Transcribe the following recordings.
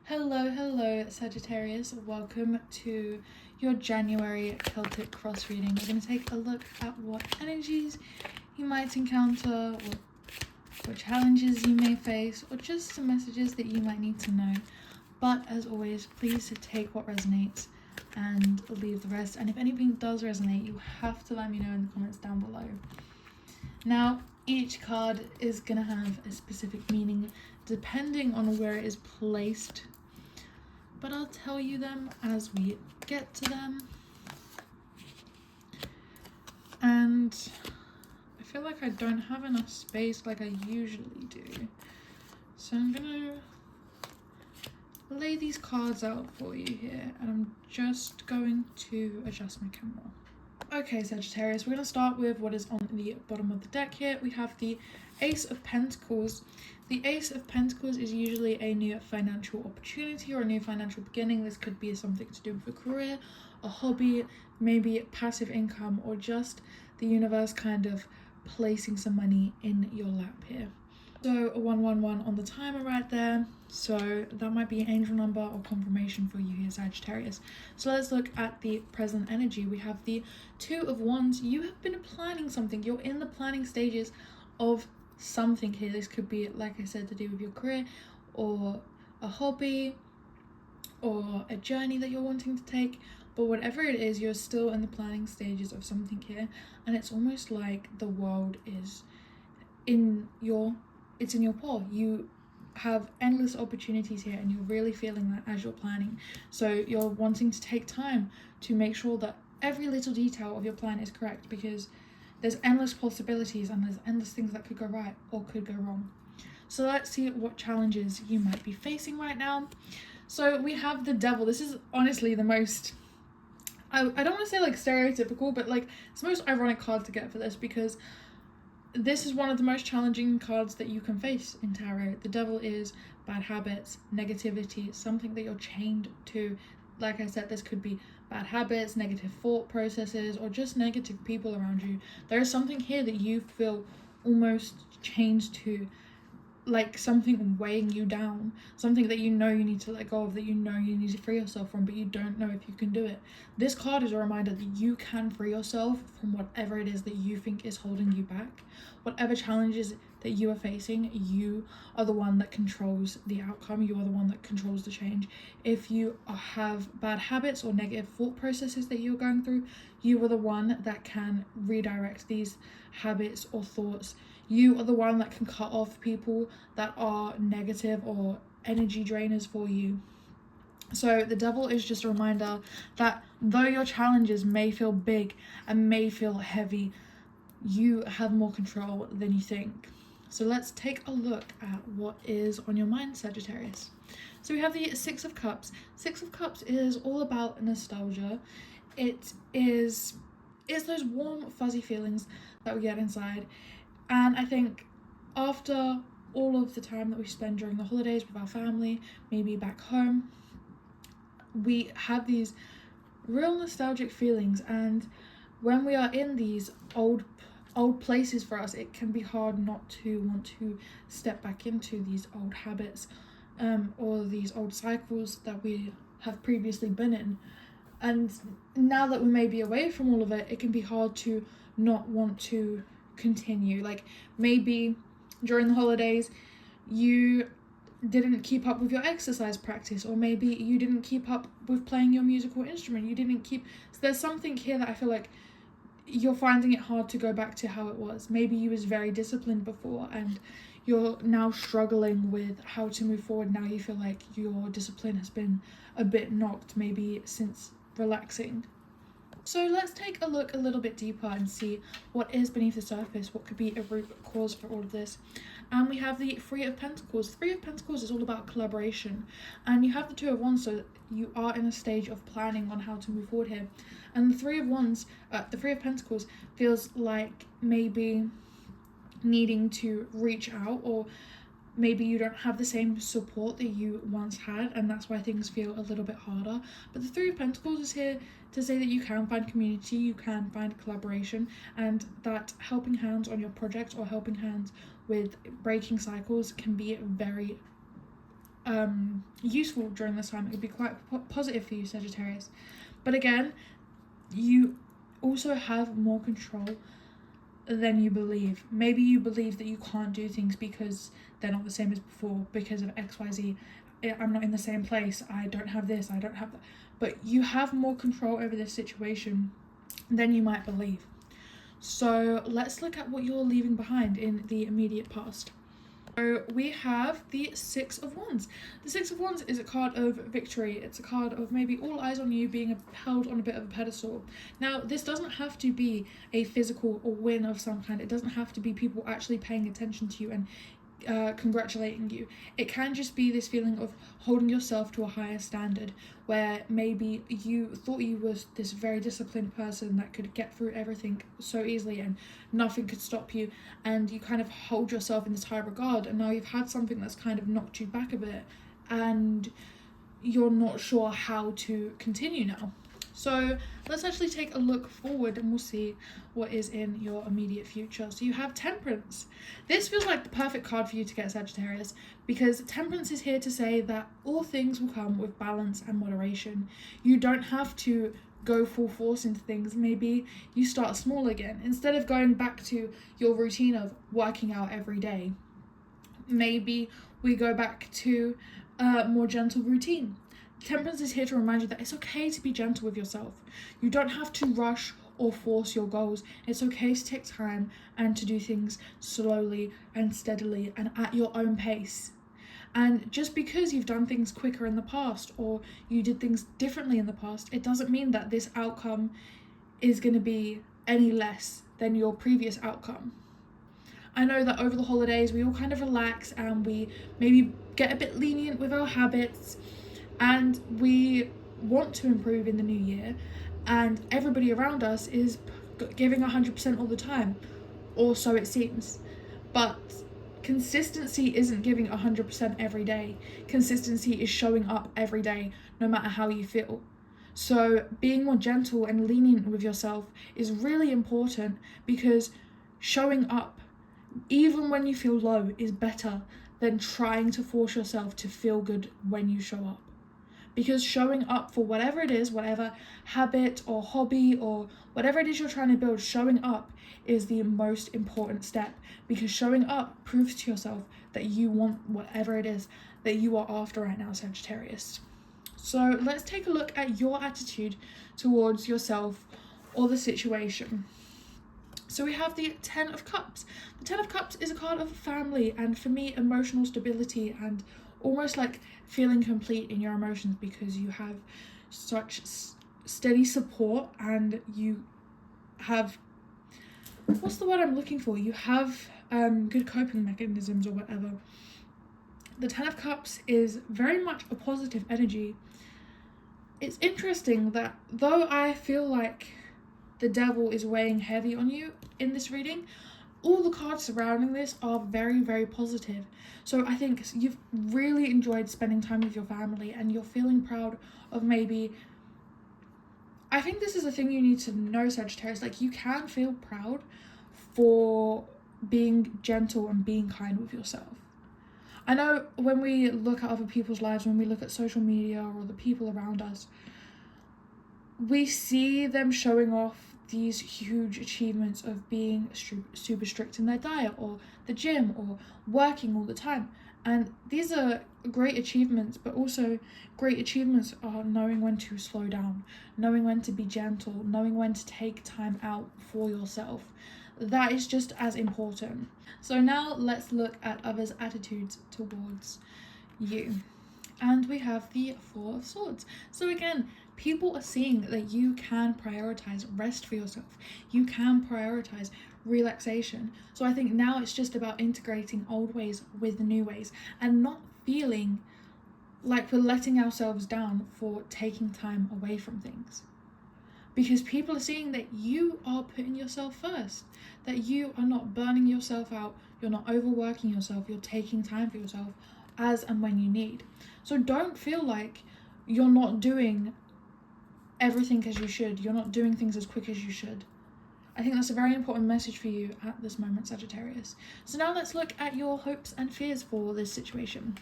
Hello, Sagittarius. Welcome to your January Celtic cross reading. We're going to take a look at what energies you might encounter, what challenges you may face, or just some messages that you might need to know. But as always, please take what resonates and leave the rest. And if anything does resonate, you have to let me know in the comments down below. Now, each card is going to have a specific meaning depending on where it is placed, but I'll tell you them as we get to them. And I feel like I don't have enough space like I usually do, so I'm gonna lay these cards out for you here, and I'm just going to adjust my camera. Okay, Sagittarius, we're going to start with what is on the bottom of the deck here. We have the Ace of Pentacles. The Ace of Pentacles is usually a new financial opportunity or a new financial beginning. This could be something to do with a career, a hobby, maybe passive income, or just the universe kind of placing some money in your lap here. So a 111 on the timer right there. So that might be an angel number or confirmation for you here, Sagittarius. So let's look at the present energy. We have the Two of Wands. You have been planning something. You're in the planning stages of something here. This could be, like I said, to do with your career or a hobby or a journey that you're wanting to take. But whatever it is, you're still in the planning stages of something here. And it's almost like the world is in your paw. You have endless opportunities here, and you're really feeling that as you're planning. So you're wanting to take time to make sure that every little detail of your plan is correct, because there's endless possibilities and there's endless things that could go right or could go wrong. So let's see what challenges you might be facing right now. So we have the Devil. This is honestly the most, I don't want to say like stereotypical, but like it's the most ironic card to get for this, because this is one of the most challenging cards that you can face in tarot. The Devil is bad habits, negativity, something that you're chained to. Like I said, this could be bad habits, negative thought processes, or just negative people around you. There is something here that you feel almost chained to, like something weighing you down, something that you know you need to let go of, that you know you need to free yourself from, but you don't know if you can do it. This card is a reminder that you can free yourself from whatever it is that you think is holding you back. Whatever challenges that you are facing, you are the one that controls the outcome. You are the one that controls the change. If you have bad habits or negative thought processes that you're going through, you are the one that can redirect these habits or thoughts. You are the one that can cut off people that are negative or energy drainers for you. So the Devil is just a reminder that though your challenges may feel big and may feel heavy, you have more control than you think. So let's take a look at what is on your mind, Sagittarius. So we have the Six of Cups. Six of Cups is all about nostalgia. It's those warm, fuzzy feelings that we get inside. And I think after all of the time that we spend during the holidays with our family, maybe back home, we have these real nostalgic feelings. And when we are in these old places for us, it can be hard not to want to step back into these old habits or these old cycles that we have previously been in. And now that we may be away from all of it, it can be hard to not want to continue. Like maybe during the holidays you didn't keep up with your exercise practice, or maybe you didn't keep up with playing your musical instrument. So there's something here that I feel like you're finding it hard to go back to how it was. Maybe you was very disciplined before and you're now struggling with how to move forward. Now you feel like your discipline has been a bit knocked, maybe since relaxing. So let's take a look a little bit deeper and see what is beneath the surface, what could be a root cause for all of this. And we have the Three of Pentacles. Three of Pentacles is all about collaboration. And you have the Two of Wands, so you are in a stage of planning on how to move forward here. And the Three of Pentacles feels like maybe needing to reach out, or maybe you don't have the same support that you once had, and that's why things feel a little bit harder. But the Three of Pentacles is here to say that you can find community, you can find collaboration, and that helping hands on your project or helping hands with breaking cycles can be very useful during this time. It could be quite positive for you, Sagittarius. But again, you also have more control than you believe. Maybe you believe that you can't do things because they're not the same as before, because of XYZ. I'm not in the same place, I don't have this, I don't have that. But you have more control over this situation than you might believe. So let's look at what you're leaving behind in the immediate past. So we have the Six of Wands. The Six of Wands is a card of victory. It's a card of maybe all eyes on you, being held on a bit of a pedestal. Now, this doesn't have to be a physical or win of some kind. It doesn't have to be people actually paying attention to you and congratulating you. It can just be this feeling of holding yourself to a higher standard, where maybe you thought you was this very disciplined person that could get through everything so easily and nothing could stop you, and you kind of hold yourself in this high regard, and now you've had something that's kind of knocked you back a bit and you're not sure how to continue now. So let's actually take a look forward and we'll see what is in your immediate future. So you have Temperance. This feels like the perfect card for you to get, Sagittarius, because Temperance is here to say that all things will come with balance and moderation. You don't have to go full force into things. Maybe you start small again. Instead of going back to your routine of working out every day, maybe we go back to a more gentle routine. Temperance is here to remind you that it's okay to be gentle with yourself. You don't have to rush or force your goals. It's okay to take time and to do things slowly and steadily and at your own pace. And just because you've done things quicker in the past or you did things differently in the past, it doesn't mean that this outcome is going to be any less than your previous outcome. I know that over the holidays we all kind of relax and we maybe get a bit lenient with our habits, and we want to improve in the new year, and everybody around us is giving 100% all the time, or so it seems. But consistency isn't giving 100% every day. Consistency is showing up every day, no matter how you feel. So being more gentle and lenient with yourself is really important, because showing up, even when you feel low, is better than trying to force yourself to feel good when you show up. Because showing up for whatever it is, whatever habit or hobby or whatever it is you're trying to build, showing up is the most important step, because showing up proves to yourself that you want whatever it is that you are after right now, Sagittarius. So let's take a look at your attitude towards yourself or the situation. So we have the Ten of Cups. The Ten of Cups is a card of family and, for me, emotional stability and almost like feeling complete in your emotions, because you have such steady support and you have, what's the word I'm looking for? You have good coping mechanisms or whatever. The Ten of Cups is very much a positive energy. It's interesting that though I feel like the devil is weighing heavy on you in this reading, all the cards surrounding this are very, very positive. So I think you've really enjoyed spending time with your family and you're feeling proud of maybe, I think this is a thing you need to know, Sagittarius, like you can feel proud for being gentle and being kind with yourself. I know when we look at other people's lives, when we look at social media or the people around us, we see them showing off these huge achievements of being super strict in their diet or the gym or working all the time. And these are great achievements, but also great achievements are knowing when to slow down, knowing when to be gentle, knowing when to take time out for yourself. That is just as important. So now let's look at others' attitudes towards you. And we have the Four of Swords. So again, people are seeing that you can prioritize rest for yourself. You can prioritize relaxation. So I think now it's just about integrating old ways with new ways and not feeling like we're letting ourselves down for taking time away from things. Because people are seeing that you are putting yourself first, that you are not burning yourself out, you're not overworking yourself, you're taking time for yourself as and when you need. So don't feel like you're not doing everything as you should, you're not doing things as quick as you should. I think that's a very important message for you at this moment, Sagittarius. So now let's look at your hopes and fears for this situation.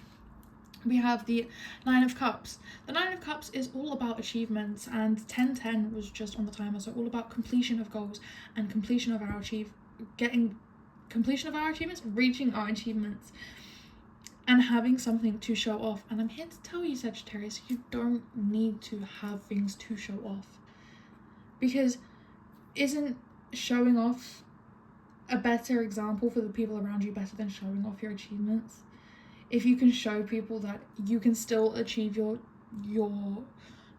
we have the Nine of Cups. The Nine of Cups is all about achievements, and 1010 was just on the timer, so all about completion of goals and completion of our achievements, reaching our achievements, and having something to show off. And I'm here to tell you, Sagittarius, you don't need to have things to show off, because isn't showing off a better example for the people around you better than showing off your achievements? If you can show people that you can still achieve your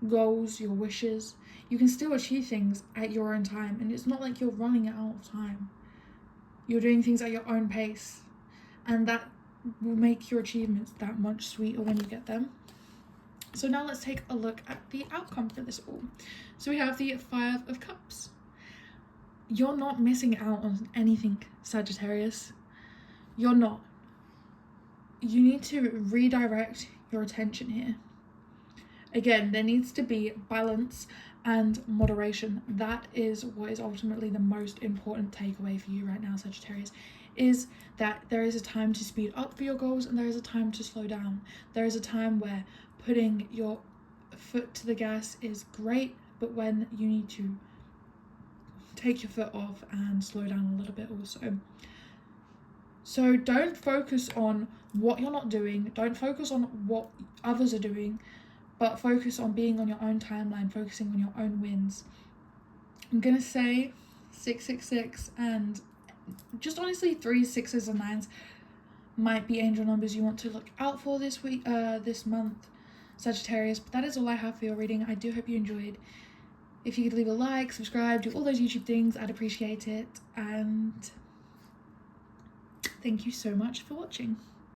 goals, your wishes, you can still achieve things at your own time, and it's not like you're running out of time. You're doing things at your own pace, and that will make your achievements that much sweeter when you get them. So now let's take a look at the outcome for this all. So we have the Five of Cups. You're not missing out on anything, Sagittarius. You're not. You need to redirect your attention here. Again, there needs to be balance and moderation. That is what is ultimately the most important takeaway for you right now, Sagittarius, is that there is a time to speed up for your goals and there is a time to slow down. There is a time where putting your foot to the gas is great, but when you need to take your foot off and slow down a little bit also. So don't focus on what you're not doing, don't focus on what others are doing, but focus on being on your own timeline, focusing on your own wins. I'm gonna say 666, and just honestly 3s, 6s and 9s might be angel numbers you want to look out for this week, this month, Sagittarius. But that is all I have for your reading. I do hope you enjoyed. If you could leave a like, subscribe, do all those YouTube things, I'd appreciate it. And thank you so much for watching.